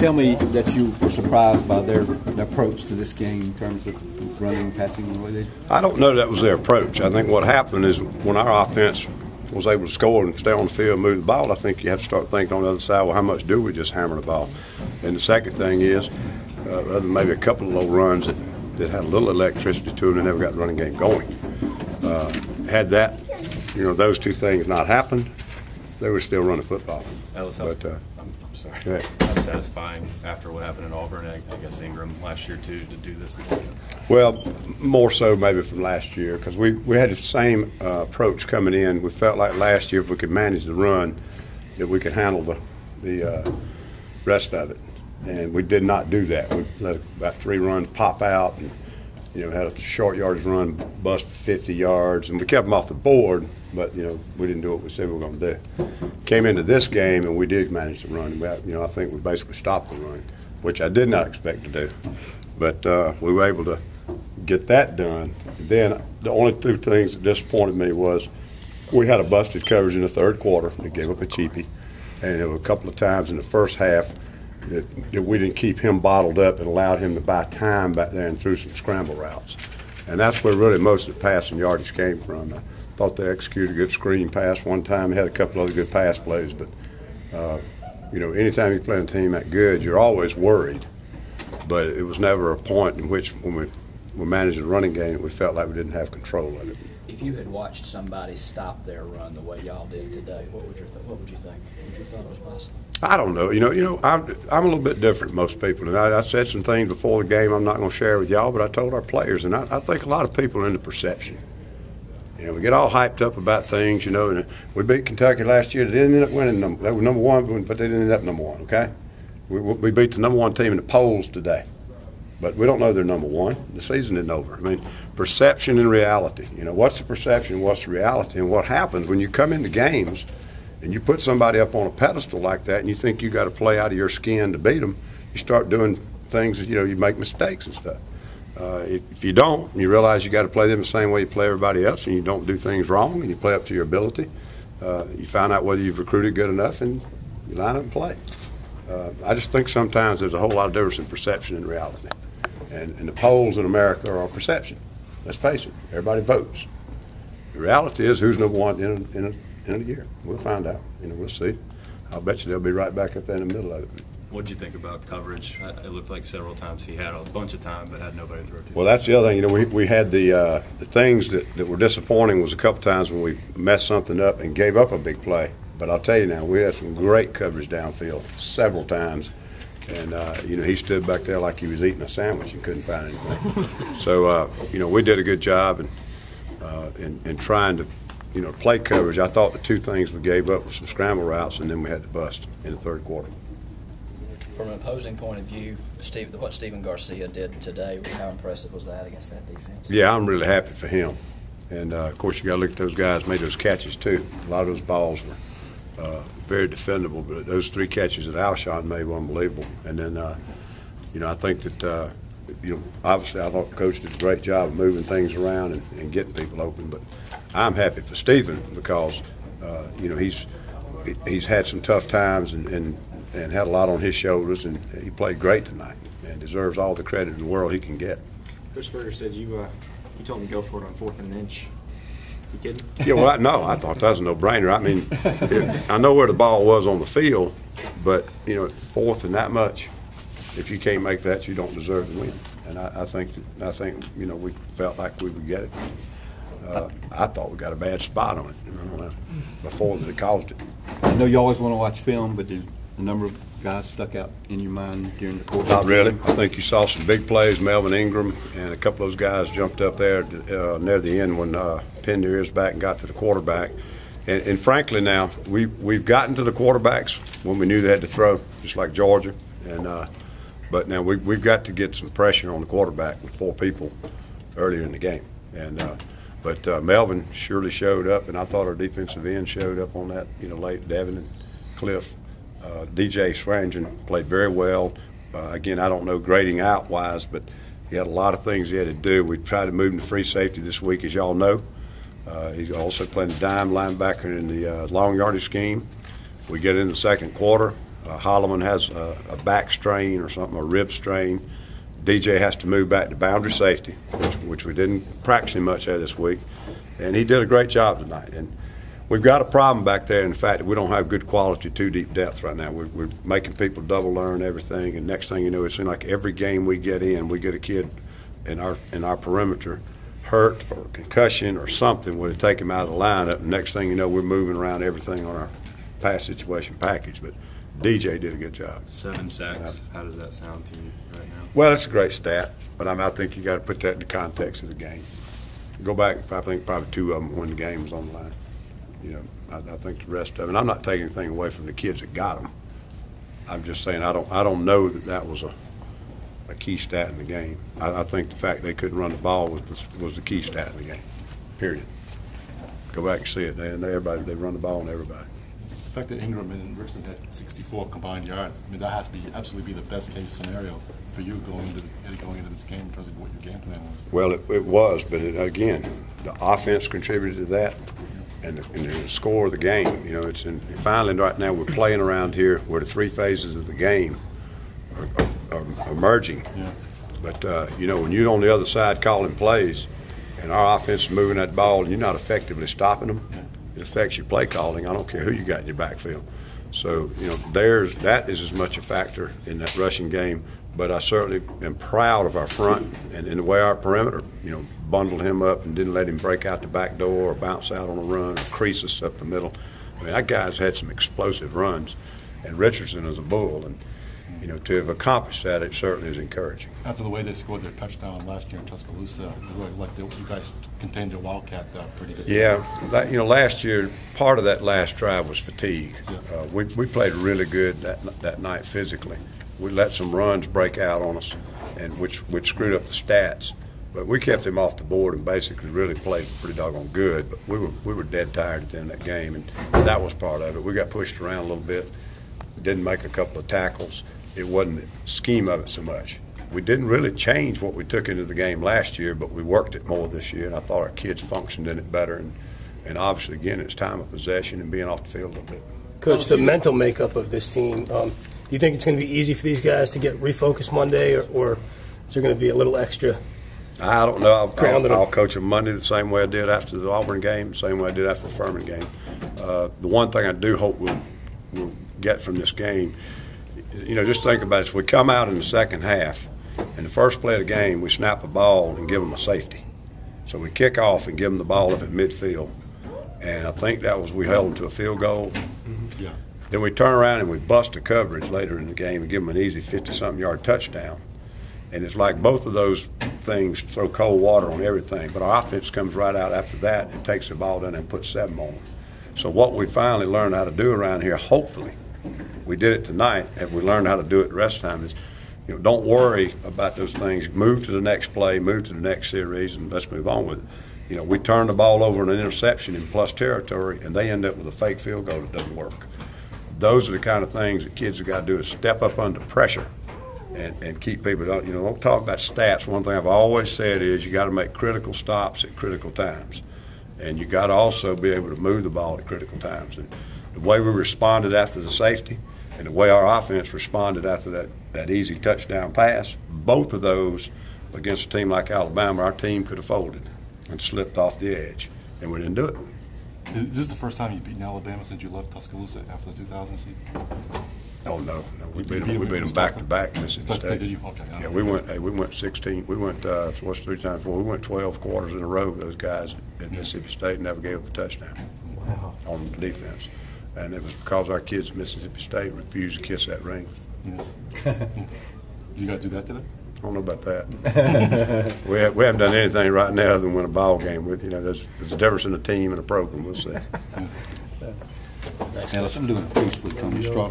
tell me that you were surprised by their approach to this game in terms of running, passing, the way they did? I don't know that was their approach. I think what happened is when our offense was able to score and stay on the field and move the ball, I think you have to start thinking on the other side, well, how much do we just hammer the ball? And the second thing is, other than maybe a couple of low runs that had a little electricity to them, they never got the running game going. Had that, those two things not happened, they were still running football. I'm sorry. How satisfying after what happened in Auburn, I guess Ingram last year too, to do this against them? Well, more so maybe from last year, because we had the same approach coming in. We felt like last year if we could manage the run, that we could handle the rest of it. And we did not do that. We let about 3 runs pop out and had a short yardage run, bust for 50 yards, and we kept them off the board, but, we didn't do what we said we were going to do. Came into this game, and we did manage to run. I think we basically stopped the run, which I did not expect to do. But we were able to get that done. Then the only 2 things that disappointed me was we had a busted coverage in the third quarter. We gave up a cheapie, and there were a couple of times in the first half that we didn't keep him bottled up and allowed him to buy time back there and threw some scramble routes. And that's where really most of the passing yardage came from. I thought they executed a good screen pass one time, had a couple other good pass plays, but, anytime you play a team that good, you're always worried. But it was never a point in which when we were managing the running game, we felt like we didn't have control of it. If you had watched somebody stop their run the way y'all did today, what would you think? Would you have thought it was possible? I don't know. I'm a little bit different than most people, and I said some things before the game I'm not going to share with y'all, but I told our players, and I think a lot of people are into perception. We get all hyped up about things, and we beat Kentucky last year. They didn't end up winning. They were number 1, but they didn't end up number 1, okay? We beat the number 1 team in the polls today. But we don't know they're number 1. The season isn't over. I mean, perception and reality. What's the perception, what's the reality? And what happens when you come into games and you put somebody up on a pedestal like that and you think you got to play out of your skin to beat them, you start doing things that, you make mistakes and stuff. If you don't, you realize you got to play them the same way you play everybody else, and you don't do things wrong and you play up to your ability, you find out whether you've recruited good enough and you line up and play. I just think sometimes there's a whole lot of difference in perception and reality. And the polls in America are on perception. Let's face it, everybody votes. The reality is who's number 1 in a year. We'll find out. We'll see. I'll bet you they'll be right back up there in the middle of it. What did you think about coverage? It looked like several times he had a bunch of time but had nobody to throw to. Well, that's the other thing. We had the things that were disappointing was a couple times when we messed something up and gave up a big play. But I'll tell you now, we had some great coverage downfield several times. And, he stood back there like he was eating a sandwich and couldn't find anything. So, we did a good job in trying to, play coverage. I thought the 2 things we gave up were some scramble routes, and then we had to bust in the third quarter. From an opposing point of view, what Stephen Garcia did today, how impressive was that against that defense? Yeah, I'm really happy for him. And, of course, you got to look at those guys made those catches, too. A lot of those balls were very defendable, but those 3 catches that Alshon made were unbelievable. And then, I think that, obviously I thought the coach did a great job of moving things around and getting people open. But I'm happy for Stephen because, he's had some tough times and had a lot on his shoulders, and he played great tonight and deserves all the credit in the world he can get. Coach Berger said you told him to go for it on 4th and an inch. Is he kidding? Yeah, well, I thought that was a no-brainer. I mean, I know where the ball was on the field, but, 4th and that much, if you can't make that, you don't deserve to win. And I think we felt like we would get it. I thought we got a bad spot on it before they caused it. I know you always want to watch film, but there's a number of guys stuck out in your mind during the quarter? Not really. I think you saw some big plays. Melvin Ingram and a couple of those guys jumped up there near the end when pinned their ears back and got to the quarterback. And frankly now, we've gotten to the quarterbacks when we knew they had to throw, just like Georgia. But now we've got to get some pressure on the quarterback with 4 people earlier in the game. But Melvin surely showed up, and I thought our defensive end showed up on that, late. Devin and Cliff. DJ Swearingen played very well. Again, I don't know grading out-wise, but he had a lot of things he had to do. We tried to move him to free safety this week, as y'all know. He's also playing the dime linebacker in the long yardage scheme. We get in the second quarter. Holloman has a back strain or something, a rib strain. DJ has to move back to boundary safety, which we didn't practice him much of this week, and he did a great job tonight. And we've got a problem back there in the fact that we don't have good quality two deep depth right now. We're making people double learn everything, and next thing you know, it seems like every game we get in, we get a kid in our perimeter hurt or concussion or something would take him out of the lineup. And next thing you know, we're moving around everything on our pass situation package. But DJ did a good job. 7 sacks. How does that sound to you right now? Well, it's a great stat, but I think you got to put that in the context of the game. Go back, I think probably 2 of them when the game was on the line. You know, I think the rest of it. And I'm not taking anything away from the kids that got them. I'm just saying I don't know that was a key stat in the game. I think the fact they couldn't run the ball was the key stat in the game. Period. Go back and see it. They run the ball on everybody. The fact that Ingram and Richardson had 64 combined yards, I mean, that has to be absolutely be the best case scenario for you going into this game in terms of what your game plan was. Well, it was, but again, the offense contributed to that, and the score of the game. You know, finally right now we're playing around here where the 3 phases of the game are merging. Yeah. But you know, when you're on the other side calling plays, and our offense is moving that ball, and you're not effectively stopping them, it affects your play calling. I don't care who you got in your backfield. So, you know, that is as much a factor in that rushing game. But I certainly am proud of our front and in the way our perimeter, you know, bundled him up and didn't let him break out the back door or bounce out on a run or crease us up the middle. I mean, that guy's had some explosive runs, and Richardson is a bull. And, you know, to have accomplished that, it certainly is encouraging. After the way they scored their touchdown last year in Tuscaloosa, you guys contained your Wildcat pretty good. Yeah, you know, last year, part of that last drive was fatigue. Yeah. We played really good that night physically. We let some runs break out on us, and which screwed up the stats. But we kept him off the board and basically really played pretty doggone good. But we were dead tired at the end of that game, and that was part of it. We got pushed around a little bit, didn't make a couple of tackles. It wasn't the scheme of it so much. We didn't really change what we took into the game last year, but we worked it more this year, and I thought our kids functioned in it better. And obviously, again, it's time of possession and being off the field a little bit. Coach, the mental makeup of this team, do you think it's going to be easy for these guys to get refocused Monday, or is there going to be a little extra? I don't know. I'll coach them Monday the same way I did after the Auburn game, the same way I did after the Furman game. The one thing I do hope we'll get from this game, you know, just think about it. We come out in the second half, and the first play of the game, we snap a ball and give them a safety. So we kick off and give them the ball up at midfield, and I think we held them to a field goal. Yeah. Then we turn around and we bust the coverage later in the game and give them an easy 50-something yard touchdown. And it's like both of those things throw cold water on everything. But our offense comes right out after that and takes the ball down and puts 7 on them. So what we finally learned how to do around here, hopefully, we did it tonight, and we learned how to do it the rest of the time, is, you know, don't worry about those things. Move to the next play, move to the next series, and let's move on with it. You know, we turned the ball over in an interception in plus territory, and they end up with a fake field goal that doesn't work. Those are the kind of things that kids have got to do, is step up under pressure and keep people, you know, don't talk about stats. One thing I've always said is you got to make critical stops at critical times. And you got to also be able to move the ball at critical times. And the way we responded after the safety and the way our offense responded after that easy touchdown pass, both of those against a team like Alabama, our team could have folded and slipped off the edge, and we didn't do it. Is this the first time you've beaten Alabama since you left Tuscaloosa after the 2000 season? Oh no, we beat them back to back. Mississippi State. Okay, yeah, we went 16. We went what's 3 times 4? We went 12 quarters in a row. Those guys at Mississippi State never gave up a touchdown on the defense, and it was because our kids at Mississippi State refused to kiss that ring. Yeah. You guys do that today? I don't know about that. we haven't done anything right now other than win a ball game. With, you know, there's a difference in a team and a program. We'll see. Now, let's do a piece with Tony Straw.